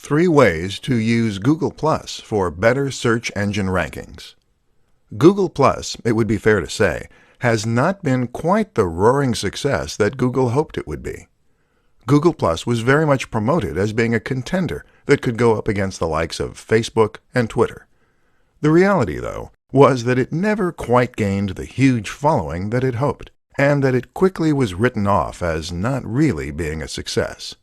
3 ways to use Google Plus for better search engine rankings. Google Plus, it would be fair to say, has not been quite the roaring success that Google hoped it would be. Google Plus was very much promoted as being a contender that could go up against the likes of Facebook and Twitter. The reality, though, was that it never quite gained the huge following that it hoped, and that it quickly was written off as not really being a success.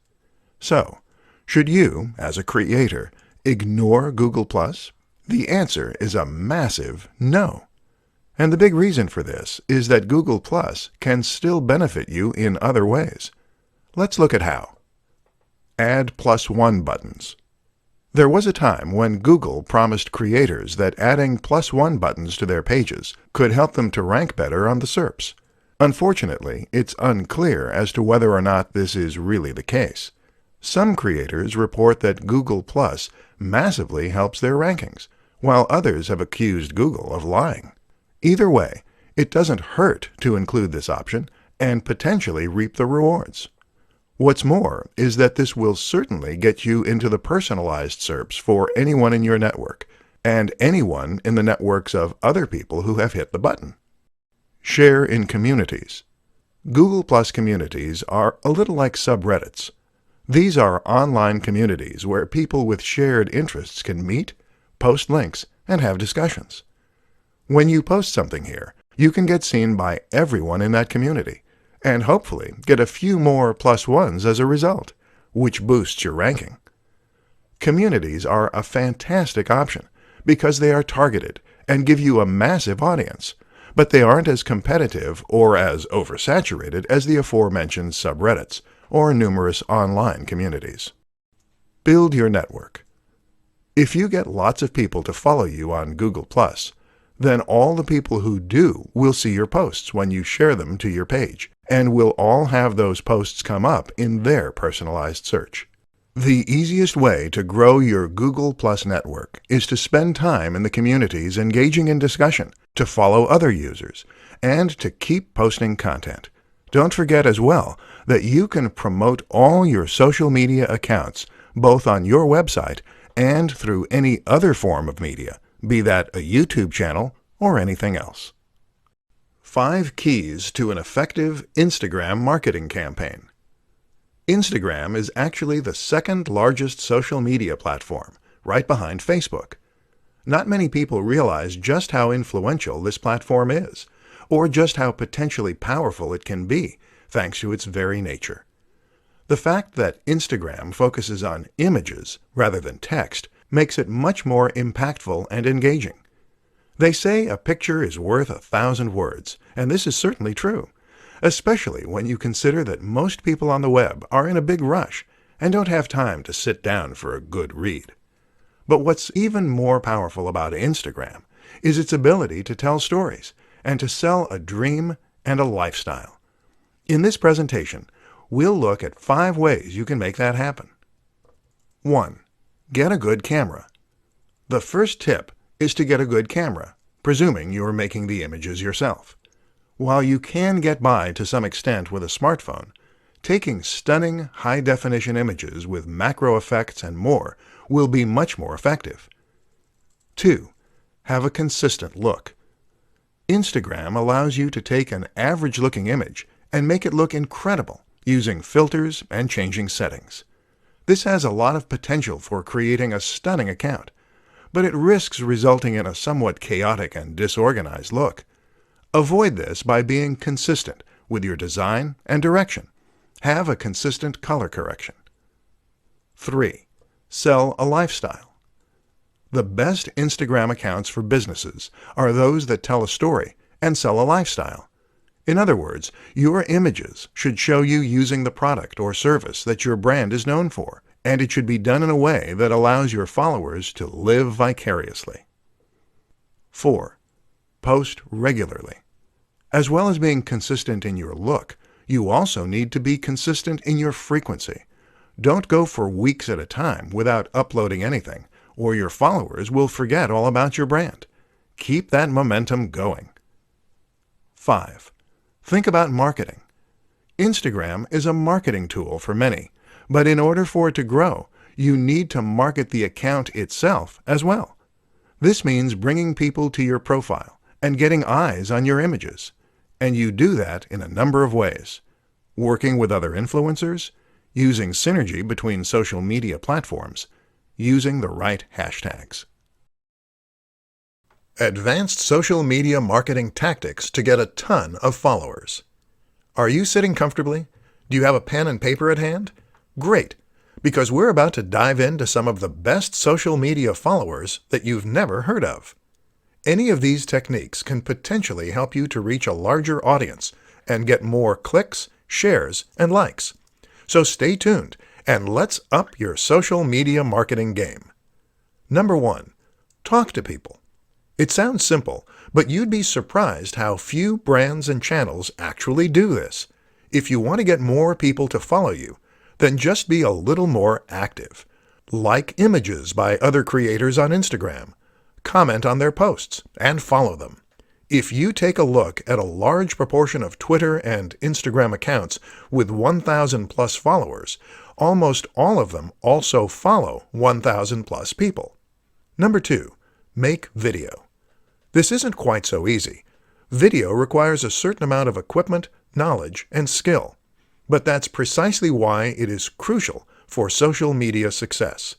So, should you, as a creator, ignore Google Plus? The answer is a massive no. And the big reason for this is that Google Plus can still benefit you in other ways. Let's look at how. Add +1 buttons. There was a time when Google promised creators that adding +1 buttons to their pages could help them to rank better on the SERPs. Unfortunately, it's unclear as to whether or not this is really the case. Some creators report that Google Plus massively helps their rankings, while others have accused Google of lying. Either way, it doesn't hurt to include this option and potentially reap the rewards. What's more is that this will certainly get you into the personalized SERPs for anyone in your network, and anyone in the networks of other people who have hit the button. Share in communities. Google Plus communities are a little like subreddits. These are online communities where people with shared interests can meet, post links, and have discussions. When you post something here, you can get seen by everyone in that community, and hopefully get a few more +1s as a result, which boosts your ranking. Communities are a fantastic option because they are targeted and give you a massive audience, but they aren't as competitive or as oversaturated as the aforementioned subreddits or numerous online communities. Build your network. If you get lots of people to follow you on Google+, then all the people who do will see your posts when you share them to your page, and will all have those posts come up in their personalized search. The easiest way to grow your Google Plus network is to spend time in the communities engaging in discussion, to follow other users, and to keep posting content. Don't forget as well that you can promote all your social media accounts both on your website and through any other form of media, be that a YouTube channel or anything else. 5 keys to an effective Instagram marketing campaign. Instagram is actually the second largest social media platform, right behind Facebook. Not many people realize just how influential this platform is, or just how potentially powerful it can be, thanks to its very nature. The fact that Instagram focuses on images rather than text makes it much more impactful and engaging. They say a picture is worth 1,000 words, and this is certainly true, especially when you consider that most people on the web are in a big rush and don't have time to sit down for a good read. But what's even more powerful about Instagram is its ability to tell stories and to sell a dream and a lifestyle. In this presentation, we'll look at 5 ways you can make that happen. 1. Get a good camera. The first tip is to get a good camera, presuming you're making the images yourself. While you can get by to some extent with a smartphone, taking stunning high-definition images with macro effects and more will be much more effective. 2. Have a consistent look. Instagram allows you to take an average-looking image and make it look incredible using filters and changing settings. This has a lot of potential for creating a stunning account, but it risks resulting in a somewhat chaotic and disorganized look. Avoid this by being consistent with your design and direction. Have a consistent color correction. 3. Sell a lifestyle. The best Instagram accounts for businesses are those that tell a story and sell a lifestyle. In other words, your images should show you using the product or service that your brand is known for, and it should be done in a way that allows your followers to live vicariously. 4. Post regularly. As well as being consistent in your look, you also need to be consistent in your frequency. Don't go for weeks at a time without uploading anything, or your followers will forget all about your brand. Keep that momentum going. 5. Think about marketing. Instagram is a marketing tool for many, but in order for it to grow, you need to market the account itself as well. This means bringing people to your profile and getting eyes on your images. And you do that in a number of ways. Working with other influencers, using synergy between social media platforms, using the right hashtags. Advanced social media marketing tactics to get a ton of followers. Are you sitting comfortably? Do you have a pen and paper at hand? Great, because we're about to dive into some of the best social media followers that you've never heard of. Any of these techniques can potentially help you to reach a larger audience and get more clicks, shares, and likes. So stay tuned and let's up your social media marketing game. Number 1. Talk to people. It sounds simple, but you'd be surprised how few brands and channels actually do this. If you want to get more people to follow you, then just be a little more active. Like images by other creators on Instagram, comment on their posts, and follow them. If you take a look at a large proportion of Twitter and Instagram accounts with 1,000 plus followers, almost all of them also follow 1,000 plus people. Number 2. Make video. This isn't quite so easy. Video requires a certain amount of equipment, knowledge, and skill. But that's precisely why it is crucial for social media success.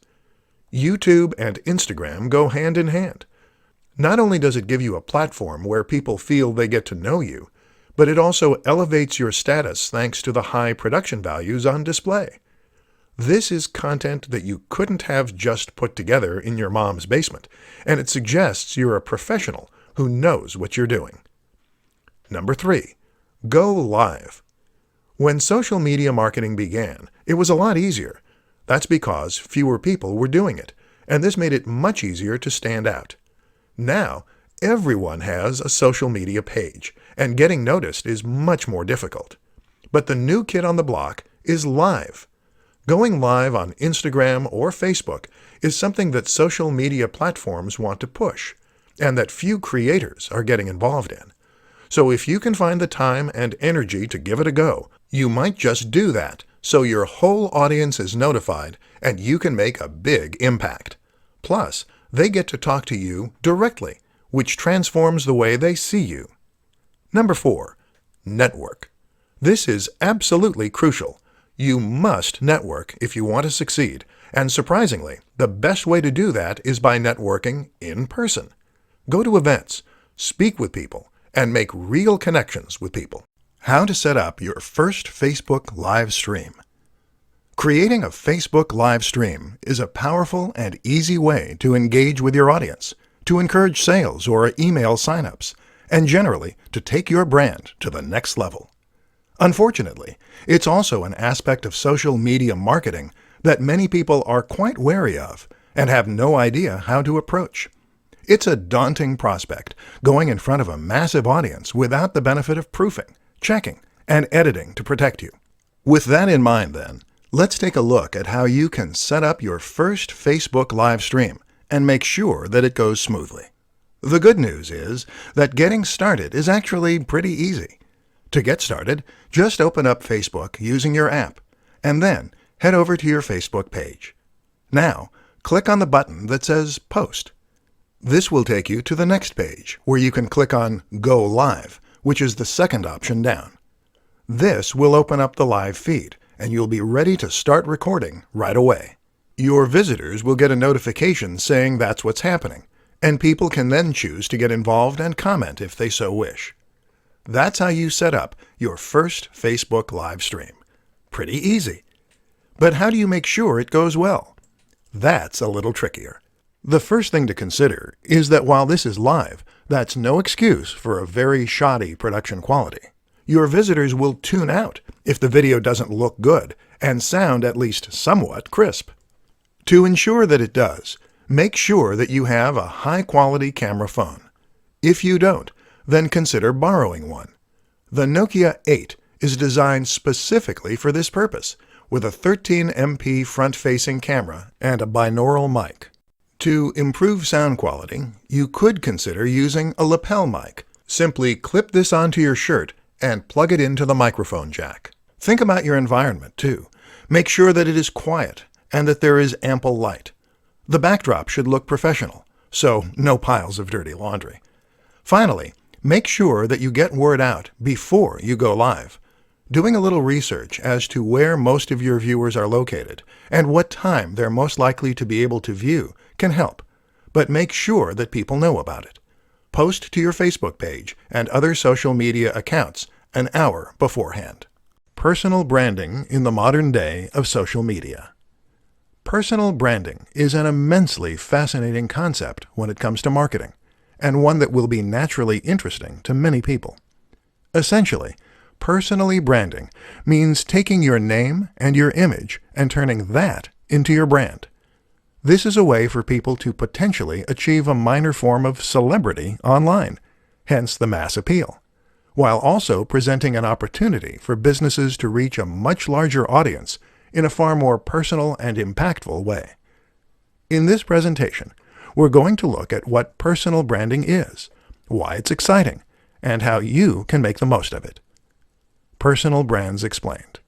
YouTube and Instagram go hand in hand. Not only does it give you a platform where people feel they get to know you, but it also elevates your status thanks to the high production values on display. This is content that you couldn't have just put together in your mom's basement, and it suggests you're a professional who knows what you're doing. Number 3. Go live. When social media marketing began, it was a lot easier. That's because fewer people were doing it, and this made it much easier to stand out. Now, everyone has a social media page, and getting noticed is much more difficult. But the new kid on the block is live. Going live on Instagram or Facebook is something that social media platforms want to push, and that few creators are getting involved in. So if you can find the time and energy to give it a go, you might just do that, so your whole audience is notified and you can make a big impact. Plus, they get to talk to you directly, which transforms the way they see you. Number 4. Network. This is absolutely crucial. You must network if you want to succeed, and surprisingly, the best way to do that is by networking in person. Go to events, speak with people, and make real connections with people. How to set up your first Facebook live stream. Creating a Facebook live stream is a powerful and easy way to engage with your audience, to encourage sales or email signups, and generally to take your brand to the next level. Unfortunately, it's also an aspect of social media marketing that many people are quite wary of and have no idea how to approach. It's a daunting prospect, going in front of a massive audience without the benefit of proofing, checking, and editing to protect you. With that in mind then, let's take a look at how you can set up your first Facebook live stream and make sure that it goes smoothly. The good news is that getting started is actually pretty easy. To get started, just open up Facebook using your app, and then head over to your Facebook page. Now, click on the button that says Post. This will take you to the next page, where you can click on Go Live, which is the second option down. This will open up the live feed, and you'll be ready to start recording right away. Your visitors will get a notification saying that's what's happening, and people can then choose to get involved and comment if they so wish. That's how you set up your first Facebook live stream. Pretty easy. But how do you make sure it goes well? That's a little trickier. The first thing to consider is that while this is live, that's no excuse for a very shoddy production quality. Your visitors will tune out if the video doesn't look good and sound at least somewhat crisp. To ensure that it does, make sure that you have a high-quality camera phone. If you don't, then consider borrowing one. The Nokia 8 is designed specifically for this purpose, with a 13MP front-facing camera and a binaural mic. To improve sound quality, you could consider using a lapel mic. Simply clip this onto your shirt and plug it into the microphone jack. Think about your environment, too. Make sure that it is quiet and that there is ample light. The backdrop should look professional, so no piles of dirty laundry. Finally, make sure that you get word out before you go live. Doing a little research as to where most of your viewers are located and what time they're most likely to be able to view can help, but make sure that people know about it. Post to your Facebook page and other social media accounts an hour beforehand. Personal branding in the modern day of social media. Personal branding is an immensely fascinating concept when it comes to marketing, and one that will be naturally interesting to many people. Essentially, personally branding means taking your name and your image and turning that into your brand. This is a way for people to potentially achieve a minor form of celebrity online, hence the mass appeal, while also presenting an opportunity for businesses to reach a much larger audience in a far more personal and impactful way. In this presentation, we're going to look at what personal branding is, why it's exciting, and how you can make the most of it. Personal brands explained.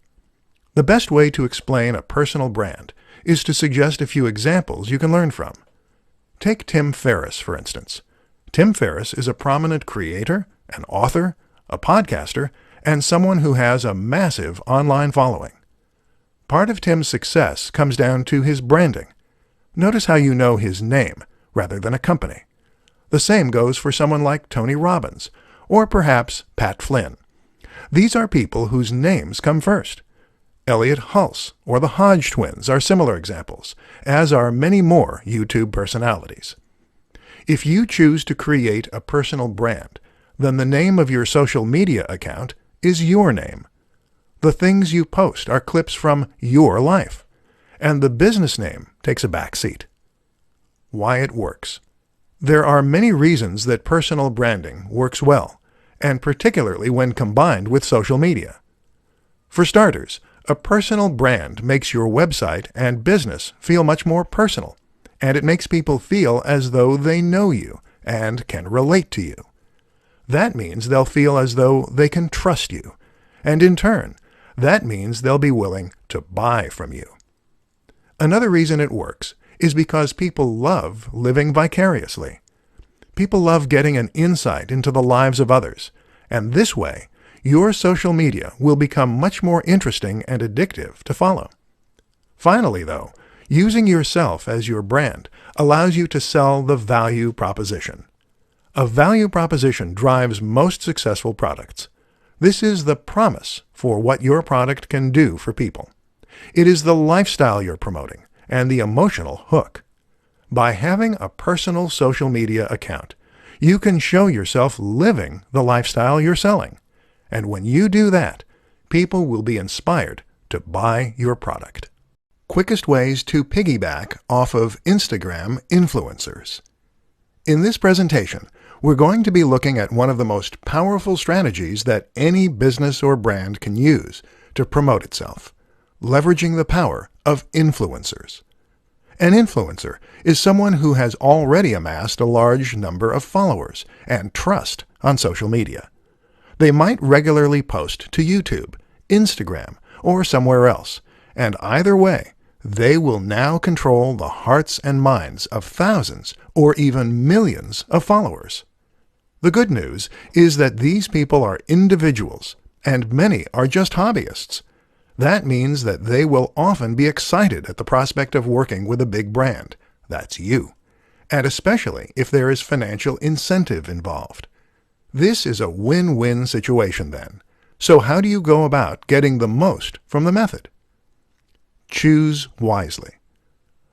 The best way to explain a personal brand is to suggest a few examples you can learn from. Take Tim Ferriss, for instance. Tim Ferriss is a prominent creator, an author, a podcaster, and someone who has a massive online following. Part of Tim's success comes down to his branding. Notice how you know his name rather than a company. The same goes for someone like Tony Robbins, or perhaps Pat Flynn. These are people whose names come first. Elliot Hulse or the Hodge twins are similar examples, as are many more YouTube personalities. If you choose to create a personal brand, then the name of your social media account is your name. The things you post are clips from your life, and the business name takes a back seat. Why it works. There are many reasons that personal branding works well, and particularly when combined with social media. For starters, a personal brand makes your website and business feel much more personal, and it makes people feel as though they know you and can relate to you. That means they'll feel as though they can trust you, and in turn, that means they'll be willing to buy from you. Another reason it works is because people love living vicariously. People love getting an insight into the lives of others, and this way, your social media will become much more interesting and addictive to follow. Finally, though, using yourself as your brand allows you to sell the value proposition. A value proposition drives most successful products. This is the promise for what your product can do for people. It is the lifestyle you're promoting and the emotional hook. By having a personal social media account, you can show yourself living the lifestyle you're selling. And when you do that, people will be inspired to buy your product. Quickest ways to piggyback off of Instagram influencers. In this presentation, we're going to be looking at one of the most powerful strategies that any business or brand can use to promote itself, leveraging the power of influencers. An influencer is someone who has already amassed a large number of followers and trust on social media. They might regularly post to YouTube, Instagram, or somewhere else, and either way, they will now control the hearts and minds of thousands or even millions of followers. The good news is that these people are individuals, and many are just hobbyists. That means that they will often be excited at the prospect of working with a big brand. That's you. And especially if there is financial incentive involved. This is a win-win situation then. So how do you go about getting the most from the method? Choose wisely.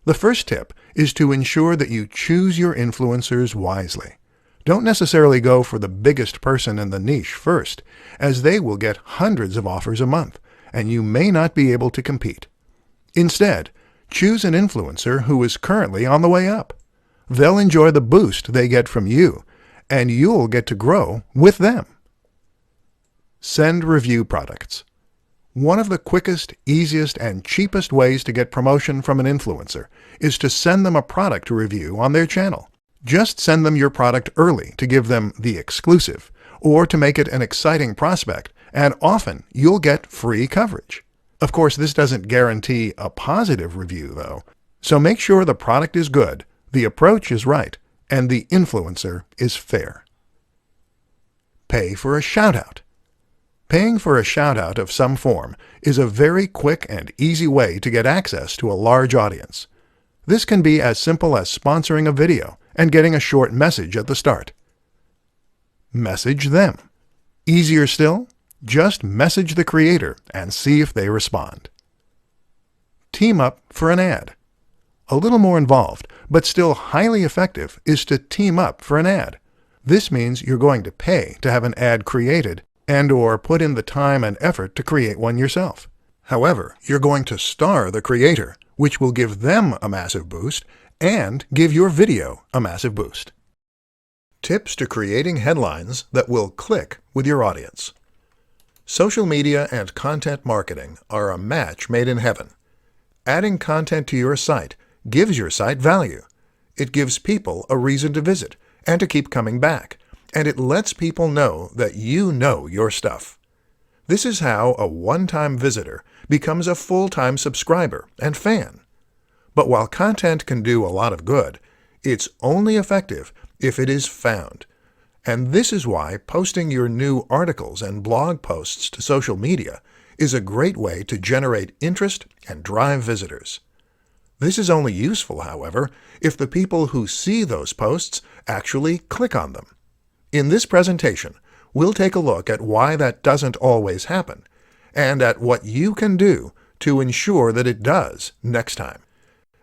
The first tip is to ensure that you choose your influencers wisely. Don't necessarily go for the biggest person in the niche first, as they will get hundreds of offers a month, and you may not be able to compete. Instead, choose an influencer who is currently on the way up. They'll enjoy the boost they get from you, and you'll get to grow with them. Send review products. One of the quickest, easiest, and cheapest ways to get promotion from an influencer is to send them a product to review on their channel. Just send them your product early to give them the exclusive, or to make it an exciting prospect, and often you'll get free coverage. Of course, this doesn't guarantee a positive review, though. So make sure the product is good, the approach is right, and the influencer is fair. Pay for a shout-out. Paying for a shout-out of some form is a very quick and easy way to get access to a large audience. This can be as simple as sponsoring a video and getting a short message at the start. Message them. Easier still, just message the creator and see if they respond. Team up for an ad. A little more involved, but still highly effective, is to team up for an ad. This means you're going to pay to have an ad created and/or put in the time and effort to create one yourself. However, you're going to star the creator, which will give them a massive boost and give your video a massive boost. Tips to creating headlines that will click with your audience. Social media and content marketing are a match made in heaven. Adding content to your site gives your site value. It gives people a reason to visit and to keep coming back, and it lets people know that you know your stuff. This is how a one-time visitor becomes a full-time subscriber and fan. But while content can do a lot of good, it's only effective if it is found. And this is why posting your new articles and blog posts to social media is a great way to generate interest and drive visitors. This is only useful, however, if the people who see those posts actually click on them. In this presentation, we'll take a look at why that doesn't always happen, and at what you can do to ensure that it does next time.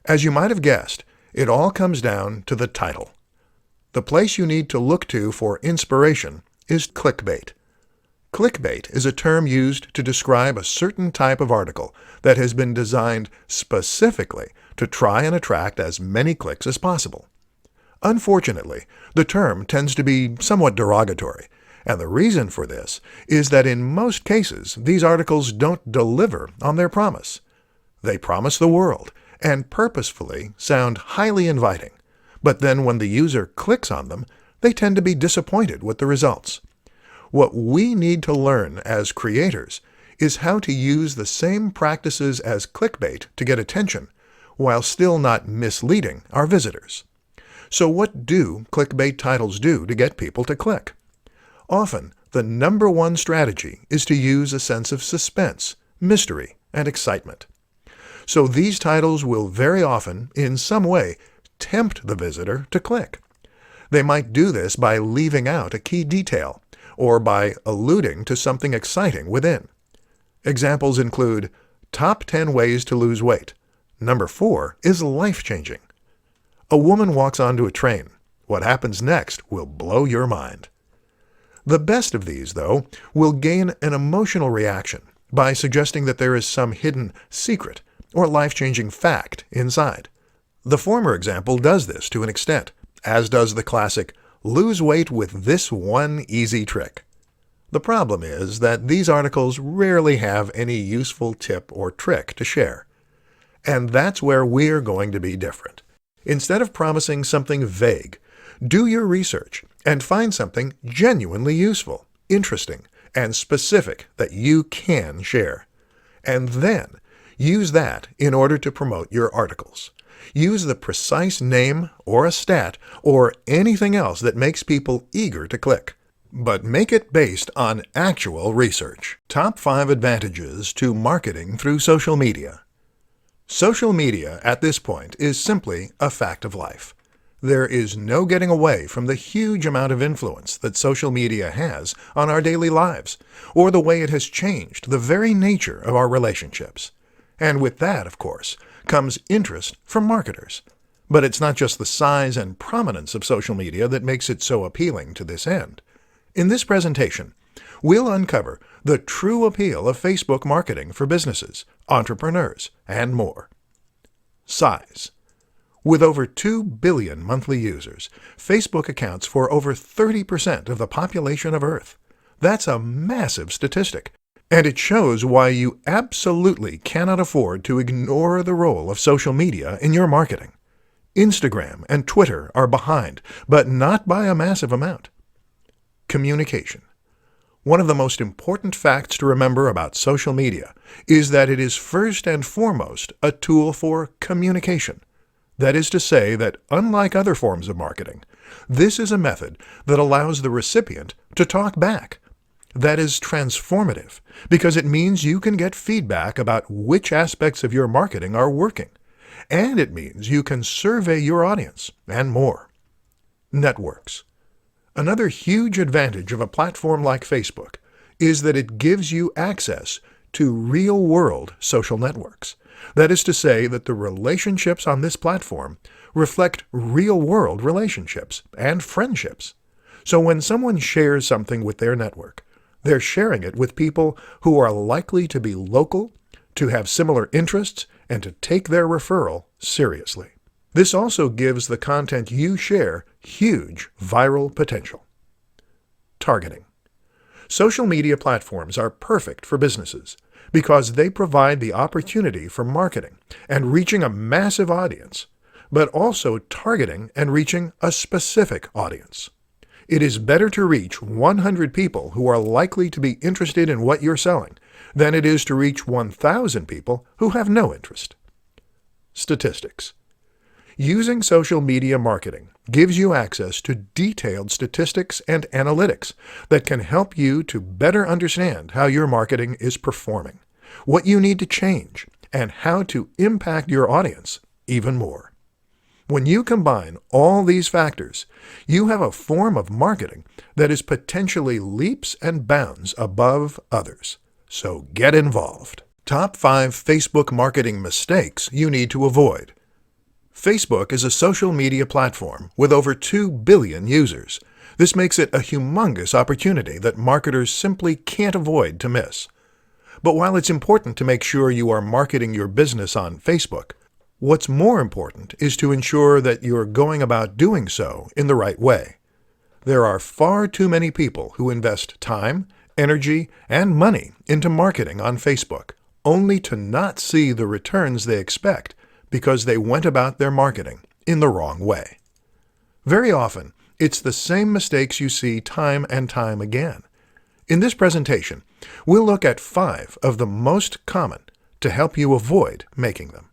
As you might have guessed, it all comes down to the title. The place you need to look to for inspiration is clickbait. Clickbait is a term used to describe a certain type of article that has been designed specifically to try and attract as many clicks as possible. Unfortunately, the term tends to be somewhat derogatory, and the reason for this is that in most cases these articles don't deliver on their promise. They promise the world and purposefully sound highly inviting, but then when the user clicks on them, they tend to be disappointed with the results. What we need to learn as creators is how to use the same practices as clickbait to get attention, while still not misleading our visitors. So what do clickbait titles do to get people to click? Often, the number one strategy is to use a sense of suspense, mystery, and excitement. So these titles will very often, in some way, tempt the visitor to click. They might do this by leaving out a key detail, or by alluding to something exciting within. Examples include, Top 10 Ways to Lose Weight. Number 4 is life-changing. A woman walks onto a train. What happens next will blow your mind. The best of these, though, will gain an emotional reaction by suggesting that there is some hidden secret or life-changing fact inside. The former example does this to an extent, as does the classic, lose weight with this one easy trick. The problem is that these articles rarely have any useful tip or trick to share. And that's where we're going to be different. Instead of promising something vague, do your research and find something genuinely useful, interesting, and specific that you can share. And then use that in order to promote your articles. Use the precise name or a stat or anything else that makes people eager to click. But make it based on actual research. Top 5 advantages to marketing through social media. Social media at this point is simply a fact of life. There is no getting away from the huge amount of influence that social media has on our daily lives, or the way it has changed the very nature of our relationships. And with that, of course, comes interest from marketers. But it's not just the size and prominence of social media that makes it so appealing to this end. In this presentation, we'll uncover the true appeal of Facebook marketing for businesses, entrepreneurs, and more. Size. With over 2 billion monthly users, Facebook accounts for over 30% of the population of Earth. That's a massive statistic, and it shows why you absolutely cannot afford to ignore the role of social media in your marketing. Instagram and Twitter are behind, but not by a massive amount. Communication. One of the most important facts to remember about social media is that it is first and foremost a tool for communication. That is to say that, unlike other forms of marketing, this is a method that allows the recipient to talk back. That is transformative because it means you can get feedback about which aspects of your marketing are working, and it means you can survey your audience and more. Networks. Another huge advantage of a platform like Facebook is that it gives you access to real-world social networks. That is to say that the relationships on this platform reflect real-world relationships and friendships. So when someone shares something with their network, they're sharing it with people who are likely to be local, to have similar interests, and to take their referral seriously. This also gives the content you share huge viral potential. Targeting. Social media platforms are perfect for businesses because they provide the opportunity for marketing and reaching a massive audience, but also targeting and reaching a specific audience. It is better to reach 100 people who are likely to be interested in what you're selling than it is to reach 1,000 people who have no interest. Statistics. Using social media marketing gives you access to detailed statistics and analytics that can help you to better understand how your marketing is performing, what you need to change, and how to impact your audience even more. When you combine all these factors, you have a form of marketing that is potentially leaps and bounds above others. So get involved. Top 5 Facebook marketing mistakes you need to avoid. Facebook is a social media platform with over 2 billion users. This makes it a humongous opportunity that marketers simply can't avoid to miss. But while it's important to make sure you are marketing your business on Facebook, what's more important is to ensure that you're going about doing so in the right way. There are far too many people who invest time, energy, and money into marketing on Facebook, only to not see the returns they expect because they went about their marketing in the wrong way. Very often, it's the same mistakes you see time and time again. In this presentation, we'll look at 5 of the most common to help you avoid making them.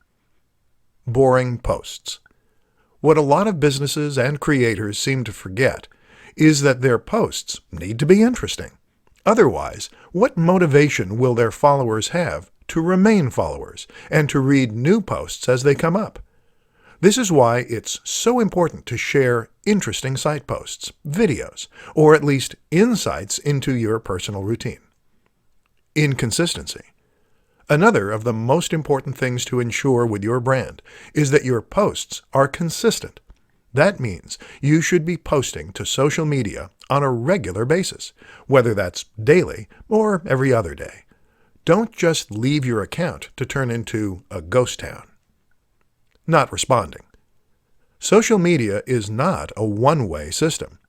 Boring posts. What a lot of businesses and creators seem to forget is that their posts need to be interesting. Otherwise, what motivation will their followers have to remain followers and to read new posts as they come up? This is why it's so important to share interesting site posts, videos, or at least insights into your personal routine. Inconsistency. Another of the most important things to ensure with your brand is that your posts are consistent. That means you should be posting to social media on a regular basis, whether that's daily or every other day. Don't just leave your account to turn into a ghost town. Not responding. Social media is not a one-way system.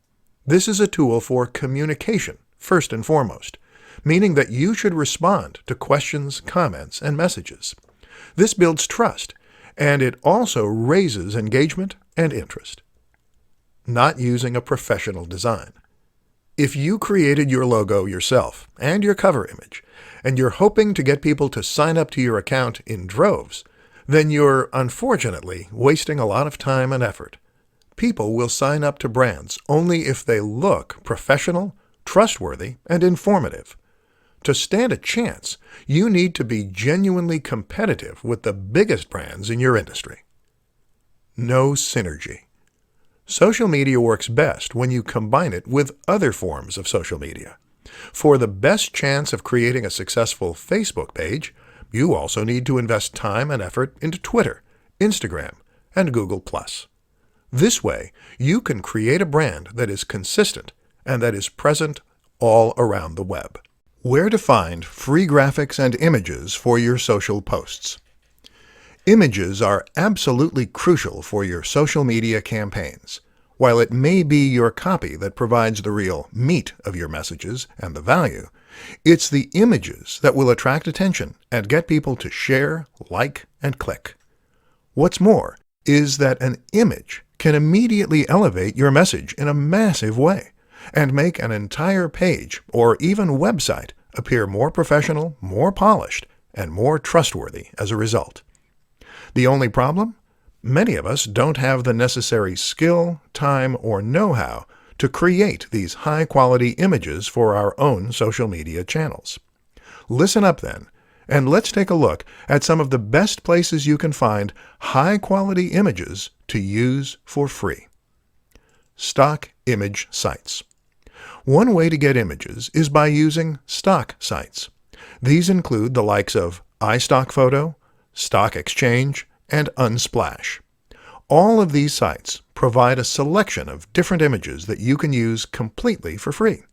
This is a tool for communication, first and foremost, meaning that you should respond to questions, comments, and messages. This builds trust, and it also raises engagement and interest. Not using a professional design. If you created your logo yourself and your cover image, and you're hoping to get people to sign up to your account in droves, then you're unfortunately wasting a lot of time and effort. People will sign up to brands only if they look professional, trustworthy, and informative. To stand a chance, you need to be genuinely competitive with the biggest brands in your industry. No synergy. Social media works best when you combine it with other forms of social media. For the best chance of creating a successful Facebook page, you also need to invest time and effort into Twitter, Instagram, and Google+. This way, you can create a brand that is consistent and that is present all around the web. Where to find free graphics and images for your social posts. Images are absolutely crucial for your social media campaigns. While it may be your copy that provides the real meat of your messages and the value, it's the images that will attract attention and get people to share, like, and click. What's more is that an image can immediately elevate your message in a massive way, and make an entire page or even website appear more professional, more polished, and more trustworthy as a result. The only problem? Many of us don't have the necessary skill, time, or know-how to create these high-quality images for our own social media channels. Listen up then, and let's take a look at some of the best places you can find high-quality images to use for free. Stock image sites. One way to get images is by using stock sites. These include the likes of iStockPhoto, Stock Exchange, and Unsplash. All of these sites provide a selection of different images that you can use completely for free,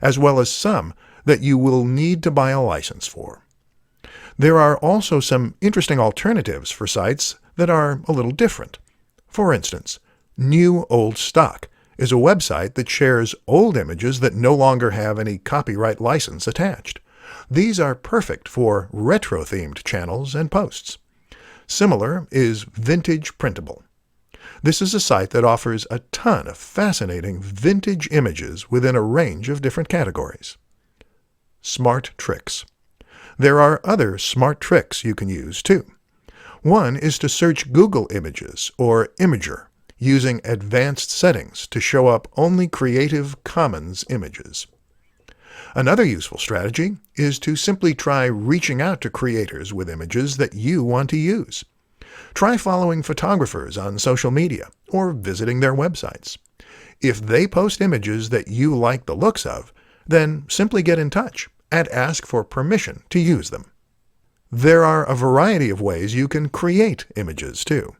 as well as some that you will need to buy a license for. There are also some interesting alternatives for sites that are a little different. For instance, New Old Stock is a website that shares old images that no longer have any copyright license attached. These are perfect for retro-themed channels and posts. Similar is Vintage Printable. This is a site that offers a ton of fascinating vintage images within a range of different categories. Smart Tricks. There are other smart tricks you can use too. One is to search Google Images or Imager using advanced settings to show up only Creative Commons images. Another useful strategy is to simply try reaching out to creators with images that you want to use. Try following photographers on social media or visiting their websites. If they post images that you like the looks of, then simply get in touch and ask for permission to use them. There are a variety of ways you can create images too.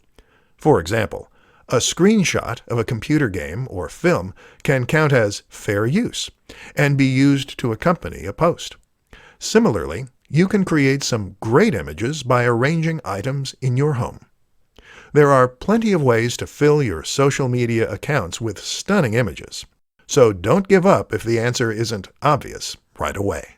For example, a screenshot of a computer game or film can count as fair use and be used to accompany a post. Similarly, you can create some great images by arranging items in your home. There are plenty of ways to fill your social media accounts with stunning images, so don't give up if the answer isn't obvious right away.